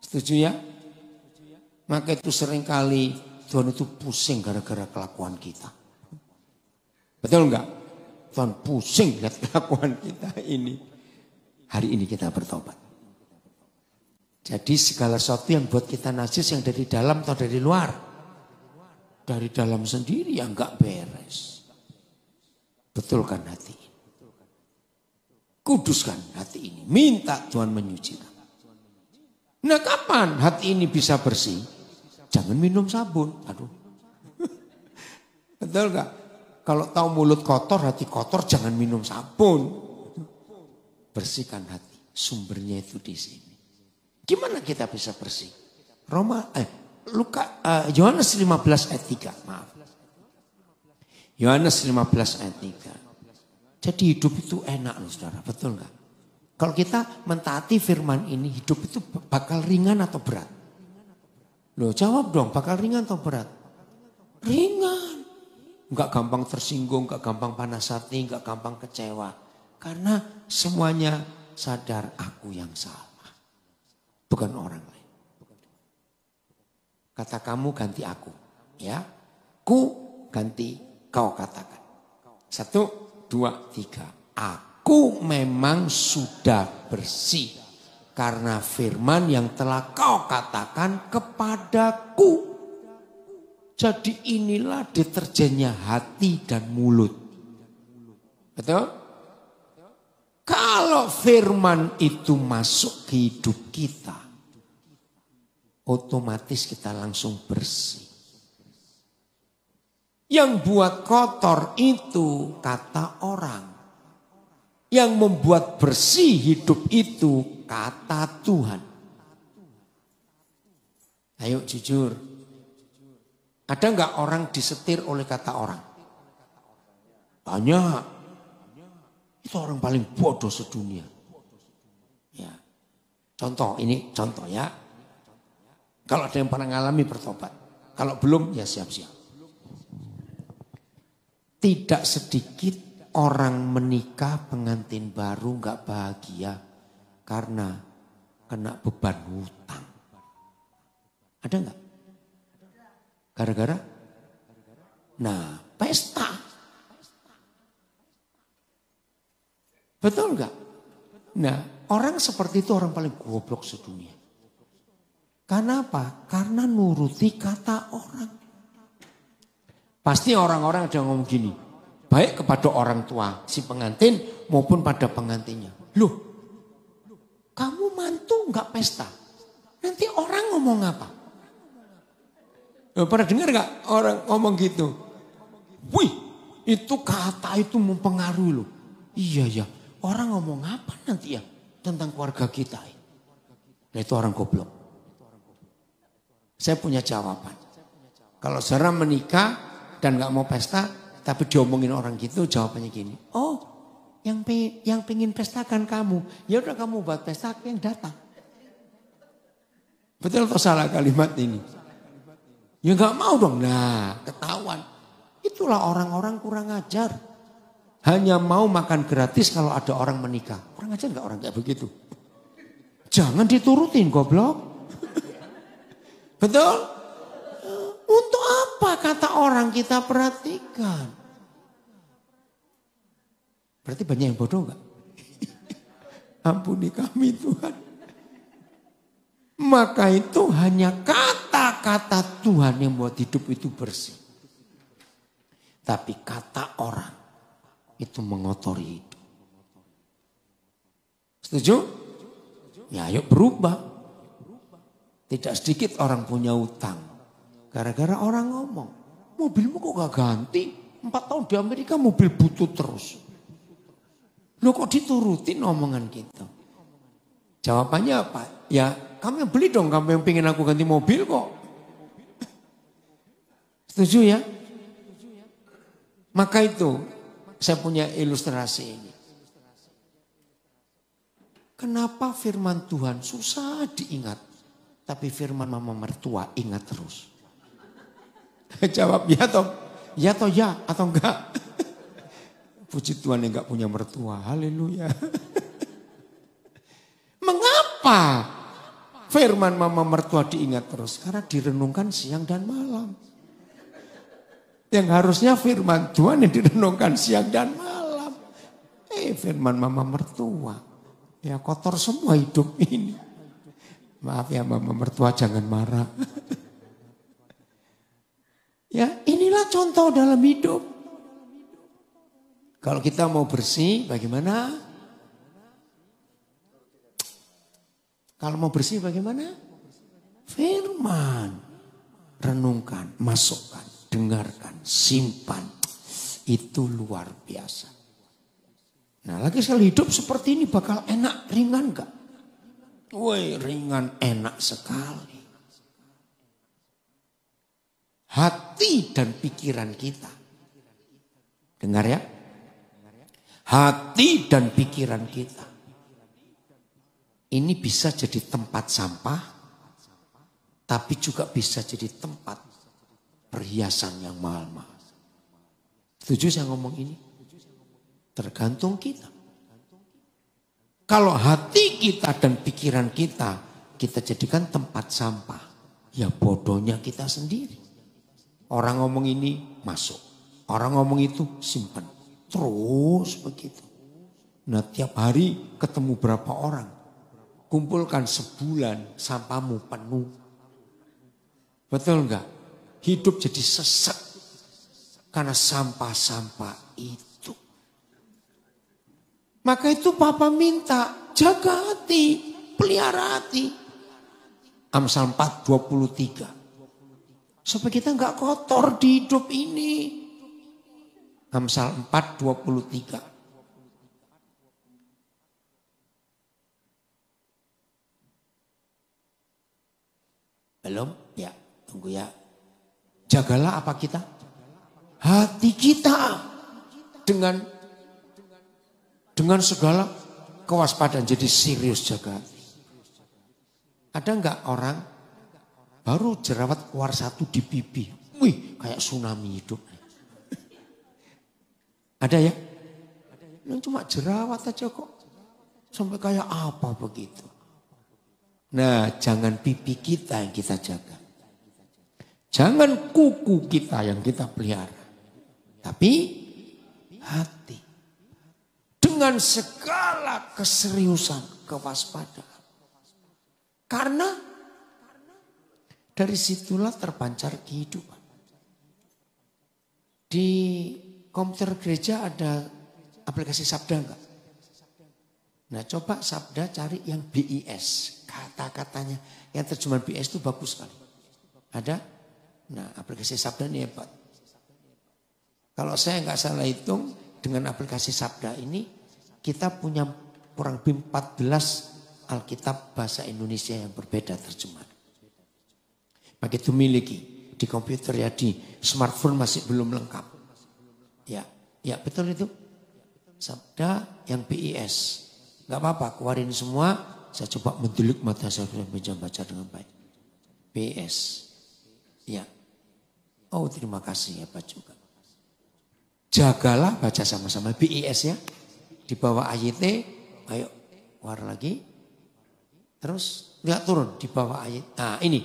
Setuju ya? Maka itu seringkali Tuhan itu pusing gara-gara kelakuan kita. Betul nggak? Tuhan pusing lihat kelakuan kita ini. Hari ini kita bertobat. Jadi segala sesuatu yang buat kita najis yang dari dalam atau dari luar. Dari dalam sendiri yang enggak beres. Betulkan hati ini. Kuduskan hati ini. Minta Tuhan menyucikan. Nah kapan hati ini bisa bersih? Jangan minum sabun. Aduh. Betul enggak? Kalau tahu mulut kotor, hati kotor, jangan minum sabun. Bersihkan hati. Sumbernya itu di sini. Gimana kita bisa bersih? Yohanes 15 ayat 3, maaf. Yohanes 15 ayat 3. Jadi hidup itu enak loh saudara, betul enggak? Kalau kita mentaati firman ini, hidup itu bakal ringan atau berat? Loh jawab dong, bakal ringan atau berat? Ringan. Enggak gampang tersinggung, enggak gampang panas hati, enggak gampang kecewa. Karena semuanya sadar aku yang salah. Bukan orang lain. Kata kamu ganti aku. Ya. Ku ganti kau katakan. 1, 2, 3. Aku memang sudah bersih. Karena firman yang telah kau katakan kepadaku. Jadi inilah deterjennya hati dan mulut. Betul? Kalau firman itu masuk ke hidup kita. Otomatis kita langsung bersih. Yang buat kotor itu kata orang. Yang membuat bersih hidup itu kata Tuhan. Ayo jujur. Ada enggak orang disetir oleh kata orang? Banyak. Itu orang paling bodoh sedunia. Ya. Contoh ya. Kalau ada yang pernah ngalami bertobat. Kalau belum ya siap-siap. Tidak sedikit orang menikah pengantin baru gak bahagia. Karena kena beban hutang. Ada gak? Gara-gara? Nah pesta. Betul gak? Nah orang seperti itu orang paling goblok sedunia. Karena apa? Karena nuruti kata orang. Pasti orang-orang ada yang ngomong gini. Baik kepada orang tua si pengantin maupun pada pengantinnya. Loh, kamu mantu nggak pesta? Nanti orang ngomong apa? Pernah dengar nggak orang ngomong gitu? Wih, itu kata itu mempengaruhi loh. Iya ya, orang ngomong apa nanti ya tentang keluarga kita? Nah itu orang goblok. Saya punya jawaban. Kalau saudara menikah dan gak mau pesta, tapi diomongin orang gitu, jawabannya gini. Oh, yang pengen pestakan kamu. Ya udah kamu buat pesta, aku yang datang. Betul atau salah kalimat ini? Ya gak mau dong. Nah, ketahuan. Itulah orang-orang kurang ajar. Hanya mau makan gratis kalau ada orang menikah. Kurang ajar gak orang kayak begitu? Jangan diturutin goblok. Betul? Untuk apa kata orang kita perhatikan? Berarti banyak yang bodoh enggak? Ampuni kami Tuhan. Maka itu hanya kata-kata Tuhan yang membuat hidup itu bersih. Tapi kata orang itu mengotori hidup. Setuju? Ya ayo berubah. Tidak sedikit orang punya utang. Gara-gara orang ngomong, mobilmu kok gak ganti? 4 tahun di Amerika mobil butut terus. Loh kok diturutin omongan kita? Jawabannya apa? Ya kamu yang beli dong, kamu yang pengen aku ganti mobil kok. Setuju ya? Maka itu saya punya ilustrasi ini. Kenapa firman Tuhan susah diingat, tapi firman mama mertua ingat terus? Jawab ya atau ya atau enggak. Puji Tuhan yang enggak punya mertua. Haleluya. Mengapa firman mama mertua diingat terus? Karena direnungkan siang dan malam. Yang harusnya firman Tuhan yang direnungkan siang dan malam. Firman mama mertua. Ya kotor semua hidup ini. Maaf ya mama mertua, jangan marah. Ya inilah contoh dalam hidup. Kalau kita mau bersih bagaimana? Kalau mau bersih bagaimana? Firman. Renungkan, masukkan, dengarkan, simpan. Itu luar biasa. Nah lagi sekali hidup seperti ini bakal enak, ringan gak? Woi ringan, enak sekali. Hati dan pikiran kita. Dengar ya. Hati dan pikiran kita. Ini bisa jadi tempat sampah. Tapi juga bisa jadi tempat perhiasan yang mahal-mahal. Setuju saya ngomong ini? Tergantung kita. Kalau hati kita dan pikiran kita jadikan tempat sampah. Ya bodohnya kita sendiri. Orang ngomong ini masuk. Orang ngomong itu simpan. Terus begitu. Nah tiap hari ketemu berapa orang. Kumpulkan sebulan sampahmu penuh. Betul enggak? Hidup jadi sesat. Karena sampah-sampah itu. Maka itu Papa minta jaga hati. Pelihara hati. Amsal 4:23. Supaya kita enggak kotor di hidup ini. Amsal 4:23. Belum? Ya, tunggu ya. Jagalah apa kita? Hati kita. Dengan segala kewaspadaan. Jadi serius jaga hati. Ada enggak orang baru jerawat keluar satu di pipi. Wih, kayak tsunami hidup. Ada ya? Yang cuma jerawat aja kok. Sampai kayak apa begitu. Nah, jangan pipi kita yang kita jaga. Jangan kuku kita yang kita pelihara. Tapi hati. Dengan segala keseriusan, kewaspadaan. Karena dari situlah terpancar kehidupan. Di komputer gereja ada aplikasi Sabda enggak? Nah coba Sabda cari yang BIS. Kata-katanya. Yang terjemahan BIS itu bagus sekali. Ada? Nah aplikasi Sabda ini hebat. Kalau saya enggak salah hitung dengan aplikasi Sabda ini. Kita punya kurang lebih 14 Alkitab bahasa Indonesia yang berbeda terjemahan. Begitu miliki di komputer ya, di smartphone masih belum lengkap. Ya betul itu. Sabda yang BIS. Gak apa-apa, keluarin semua. Saya coba mendelik mata saya bisa baca dengan baik. BIS. Ya. Oh terima kasih ya Pak juga. Jagalah, baca sama-sama BIS ya. Di bawah AYT, ayo keluar lagi. Terus lihat turun di bawah ayat. Nah ini.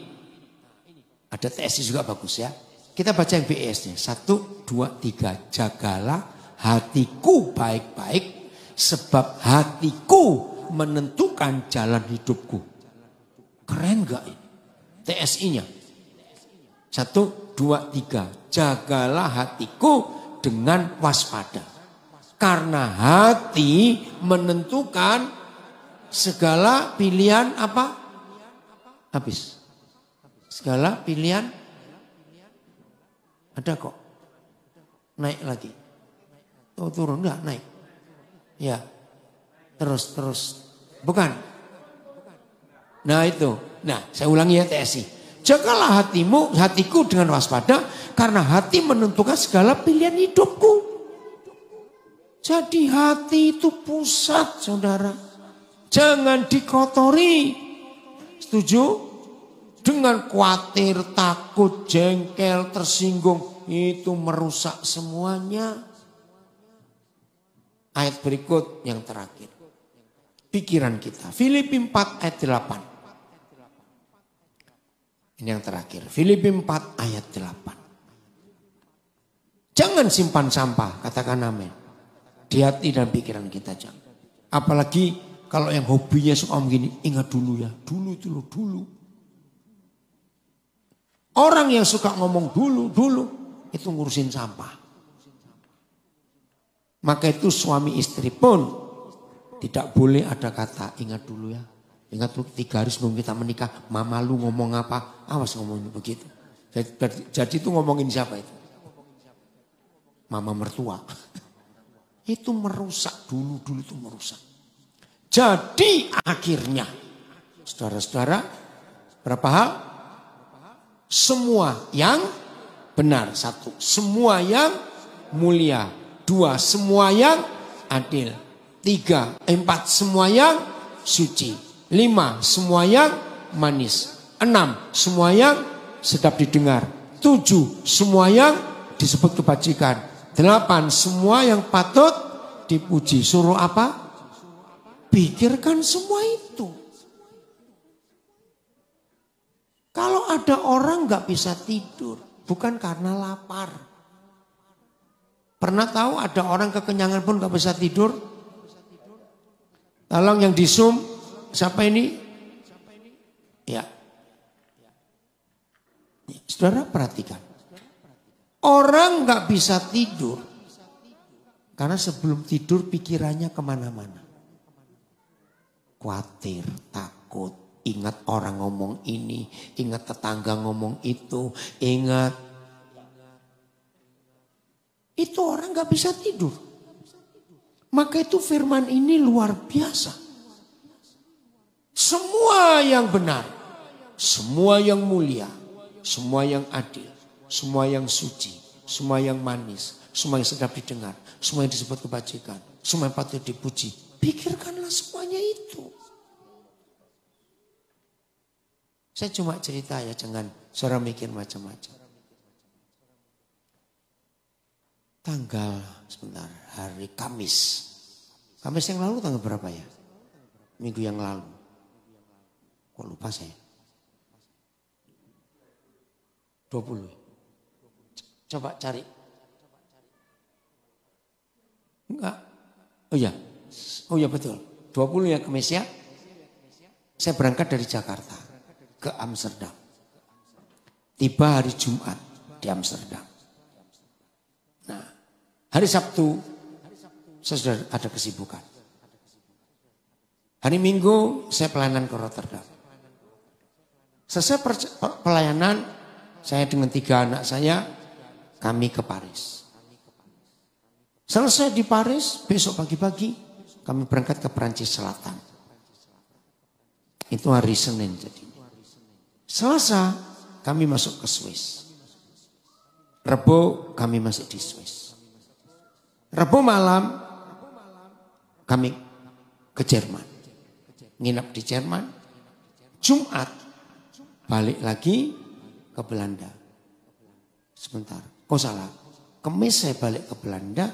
Ada TSI juga bagus ya. Kita baca yang BES-nya. 1, 2, 3. Jagalah hatiku baik-baik. Sebab hatiku menentukan jalan hidupku. Keren gak ini? TSI-nya. 1, 2, 3. Jagalah hatiku dengan waspada. Karena hati menentukan segala pilihan apa? Habis. Segala pilihan ada kok. Naik lagi. Oh turun enggak naik. Ya. Terus. Bukan. Nah itu. Nah saya ulangi ya TSI. Jagalah hatiku dengan waspada. Karena hati menentukan segala pilihan hidupku. Jadi hati itu pusat saudara. Jangan dikotori. Setuju? Dengan khawatir, takut, jengkel, tersinggung. Itu merusak semuanya. Ayat berikut yang terakhir. Pikiran kita. Filipi 4 ayat 8. Ini yang terakhir. Filipi 4 ayat 8. Jangan simpan sampah. Katakan amin. Di hati dan pikiran kita jangan. Apalagi kalau yang hobinya suka begini. Ingat dulu ya. Dulu. Orang yang suka ngomong dulu itu ngurusin sampah. Maka itu suami istri pun tidak boleh ada kata ingat dulu ya. Ingat dulu 3 hari sebelum kita menikah, mama lu ngomong apa? Awas ngomongin begitu. Jadi itu ngomongin siapa itu? Mama mertua. Itu merusak dulu itu merusak. Jadi akhirnya saudara-saudara berapa hal? Semua yang benar. 1. Semua yang mulia. 2. Semua yang adil. 3. 4. Semua yang suci. 5. Semua yang manis. 6. Semua yang sedap didengar. 7. Semua yang disebut kebajikan. 8. Semua yang patut dipuji. Suruh apa? Pikirkan semua itu. Kalau ada orang gak bisa tidur, bukan karena lapar. Pernah tahu ada orang kekenyangan pun gak bisa tidur? Tolong yang di Zoom, siapa ini? Ya. Saudara perhatikan. Orang gak bisa tidur, karena sebelum tidur pikirannya kemana-mana. Khawatir, takut. Ingat orang ngomong ini, ingat tetangga ngomong itu, ingat. Itu orang gak bisa tidur. Maka itu firman ini luar biasa. Semua yang benar, semua yang mulia, semua yang adil, semua yang suci, semua yang manis, semua yang sedap didengar, semua yang disebut kebajikan, semua yang patut dipuji. Pikirkanlah semuanya itu. Saya cuma cerita ya, jangan saudara mikir macam-macam. Tanggal, sebentar, hari Kamis. Kamis yang lalu tanggal berapa ya? Minggu yang lalu. Kok lupa saya? 20. Coba cari. Enggak. Oh iya betul. 20 ya Kamis ya. Saya berangkat dari Jakarta ke Amsterdam. Tiba hari Jumat di Amsterdam. Nah, hari Sabtu saya sudah ada kesibukan. Hari Minggu saya pelayanan ke Rotterdam. Selesai pelayanan saya dengan 3 anak saya, kami ke Paris. Selesai di Paris, besok pagi-pagi kami berangkat ke Perancis Selatan. Itu hari Senin jadi. Selasa kami masuk ke Swiss. Rabu kami masih di Swiss. Rabu malam kami ke Jerman. Nginap di Jerman. Jumat balik lagi ke Belanda. Sebentar, kok salah. Kamis saya balik ke Belanda.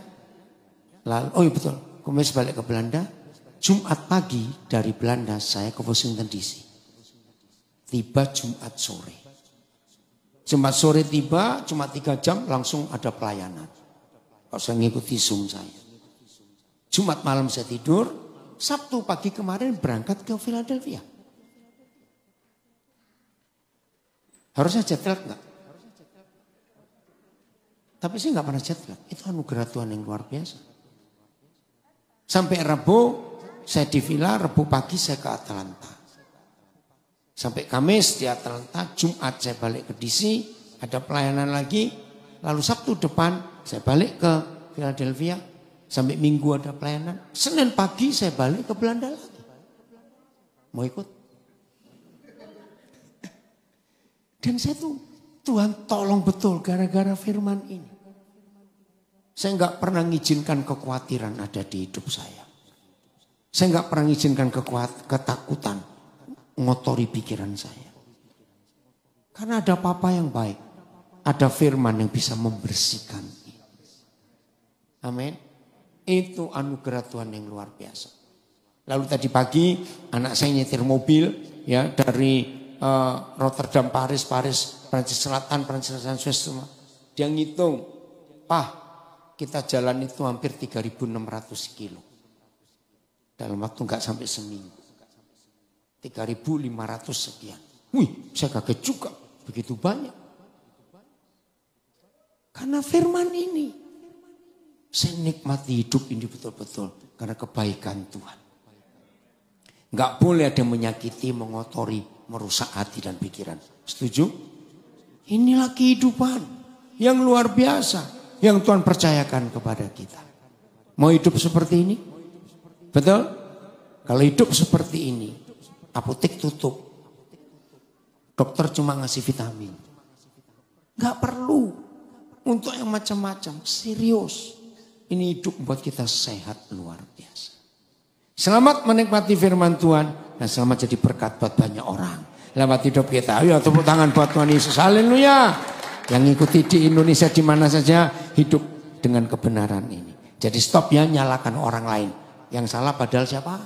Lalu, oh iya betul, Kamis balik ke Belanda. Jumat pagi dari Belanda saya ke Washington DC. Tiba Jumat sore. Jumat sore tiba, cuma 3 jam langsung ada pelayanan. Kalau saya ngikuti Zoom saya. Jumat malam saya tidur, Sabtu pagi kemarin berangkat ke Philadelphia. Harusnya jet lag enggak? Tapi saya nggak pernah jet lag. Itu anugerah Tuhan yang luar biasa. Sampai Rabu saya di villa, Rabu pagi saya ke Atlanta. Sampai Kamis di Atlanta, Jumat saya balik ke DC, ada pelayanan lagi. Lalu Sabtu depan saya balik ke Philadelphia. Sampai Minggu ada pelayanan. Senin pagi saya balik ke Belanda lagi. Mau ikut? Dan saya tuh, Tuhan tolong betul gara-gara firman ini. Saya nggak pernah ngizinkan kekhawatiran ada di hidup saya. Saya nggak pernah ngizinkan ketakutan ngotori pikiran saya. Karena ada Papa yang baik. Ada firman yang bisa membersihkan ini. Amin. Itu anugerah Tuhan yang luar biasa. Lalu tadi pagi anak saya nyetir mobil ya dari Rotterdam, Paris, Prancis Selatan, Prancis Selatan, Swiss semua. Dia ngitung, Pak, kita jalan itu hampir 3.600 kilo. Dalam waktu enggak sampai seminggu. 3.500 sekian. Wih, saya kaget juga, begitu banyak. Karena firman ini, saya nikmati hidup ini betul-betul karena kebaikan Tuhan. Enggak boleh ada yang menyakiti, mengotori, merusak hati dan pikiran. Setuju? Inilah kehidupan yang luar biasa yang Tuhan percayakan kepada kita. Mau hidup seperti ini? Betul? Kalau hidup seperti ini, apotek tutup. Dokter cuma ngasih vitamin. Gak perlu untuk yang macam-macam. Serius. Ini hidup buat kita sehat luar biasa. Selamat menikmati firman Tuhan. Dan selamat jadi berkat buat banyak orang. Lewat hidup kita. Ayo tepuk tangan buat Tuhan Yesus. Haleluya. Yang ikuti di Indonesia di mana saja hidup dengan kebenaran ini. Jadi stop ya nyalakan orang lain. Yang salah padahal siapa?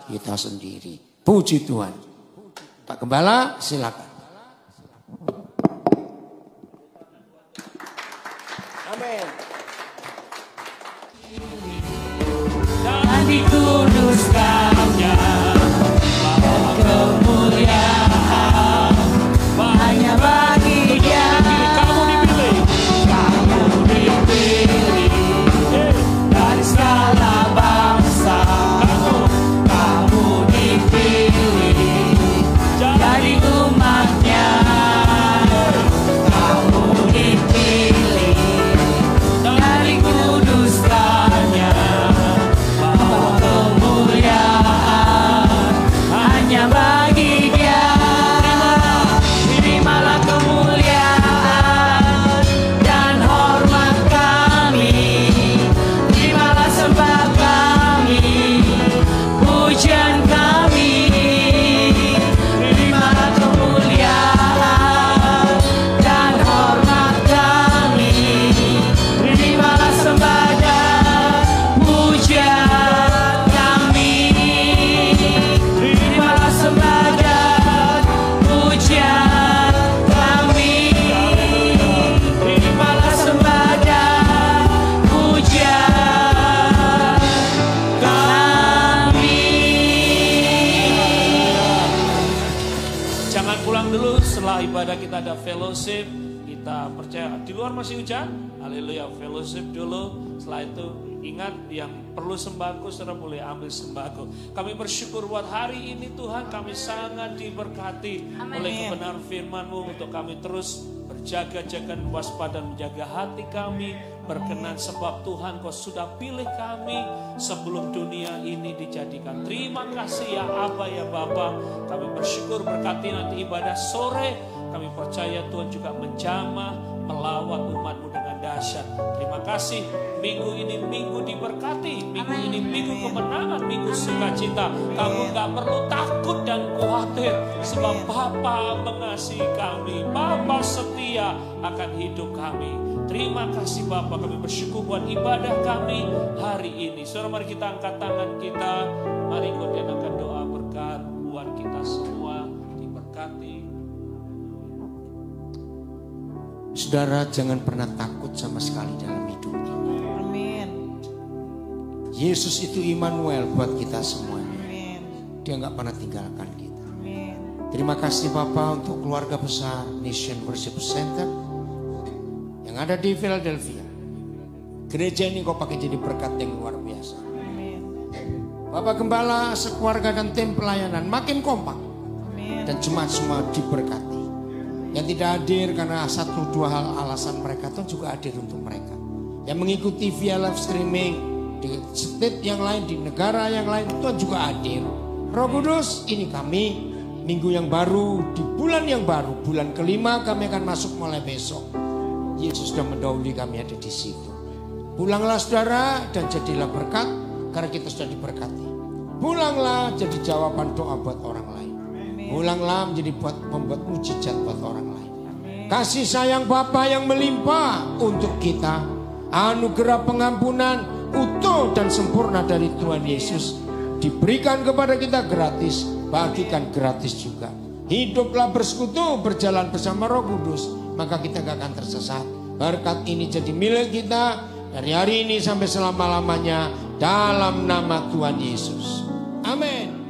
Kita sendiri. Puji Tuhan. Pak Gembala silakan. Amin. Dan dikuduskannya bahwa kemuliaan hanya bagi Dia. Kamu dipilih dari segala bangsa. Kamu dipilih jadi umat-Nya. Kamu dipilih dari kuduskannya. Hanya bagi Dia. Terimalah kemuliaan dan hormat kami. Terimalah sembah kami, pujian kami. Terimalah kemuliaan dan hormat kami. Terimalah sembah dan pujian kami. Terimalah sembah dan pujian kami. Terimalah sembah dan pujian kami. Jangan pulang dulu, setelah ibadah kita ada fellowship. Kita percaya di luar masih hujan. Haleluya, fellowship dulu. Setelah itu ingat yang perlu sembako, saudara boleh ambil sembako. Kami bersyukur buat hari ini Tuhan, kami sangat diberkati oleh kebenaran firman-Mu untuk kami terus berjaga-jaga, waspada, menjaga hati kami berkenan sebab Tuhan Kau sudah pilih kami sebelum dunia ini dijadikan. Terima kasih ya Aba ya Bapa. Kami bersyukur berkati nanti ibadah sore. Kami percaya Tuhan juga menjamah melawat umat-Mu dengan dahsyat. Terima kasih. Minggu ini minggu diberkati. Minggu ini minggu kemenangan, minggu sukacita. Kamu gak perlu takut dan khawatir sebab Bapa mengasihi kami. Bapa setia akan hidup kami. Terima kasih Bapa, kami bersyukur buat ibadah kami hari ini. Saudara, mari kita angkat tangan kita. Mari kemudian akan doa berkat buat kita semua diberkati. Saudara jangan pernah takut sama sekali dalam hidup. Amin. Yesus itu Immanuel buat kita semuanya. Amin. Dia nggak pernah tinggalkan kita. Amin. Terima kasih Bapak untuk keluarga besar Nation Worship Center yang ada di Philadelphia. Gereja ini kau pakai jadi berkat yang luar biasa. Amin. Bapak Gembala, sekeluarga dan tim pelayanan makin kompak. Amin. Dan jemaat semua diberkati. Yang tidak hadir karena satu dua hal alasan mereka, Tuhan juga hadir untuk mereka. Yang mengikuti via live streaming di state yang lain, di negara yang lain, Tuhan juga hadir. Roh Kudus, ini kami minggu yang baru, di bulan yang baru, bulan kelima kami akan masuk mulai besok. Yesus sudah mendahului kami ada di situ. Pulanglah saudara dan jadilah berkat karena kita sudah diberkati. Pulanglah jadi jawaban doa buat orang lain. Pulanglah menjadi membuat mujizat buat orang lain. Kasih sayang Bapa yang melimpah untuk kita, anugerah pengampunan utuh dan sempurna dari Tuhan Yesus diberikan kepada kita gratis, bagikan gratis juga. Hiduplah bersekutu, berjalan bersama Roh Kudus, maka kita gak akan tersesat. Berkat ini jadi milik kita dari hari ini sampai selama-lamanya dalam nama Tuhan Yesus. Amin.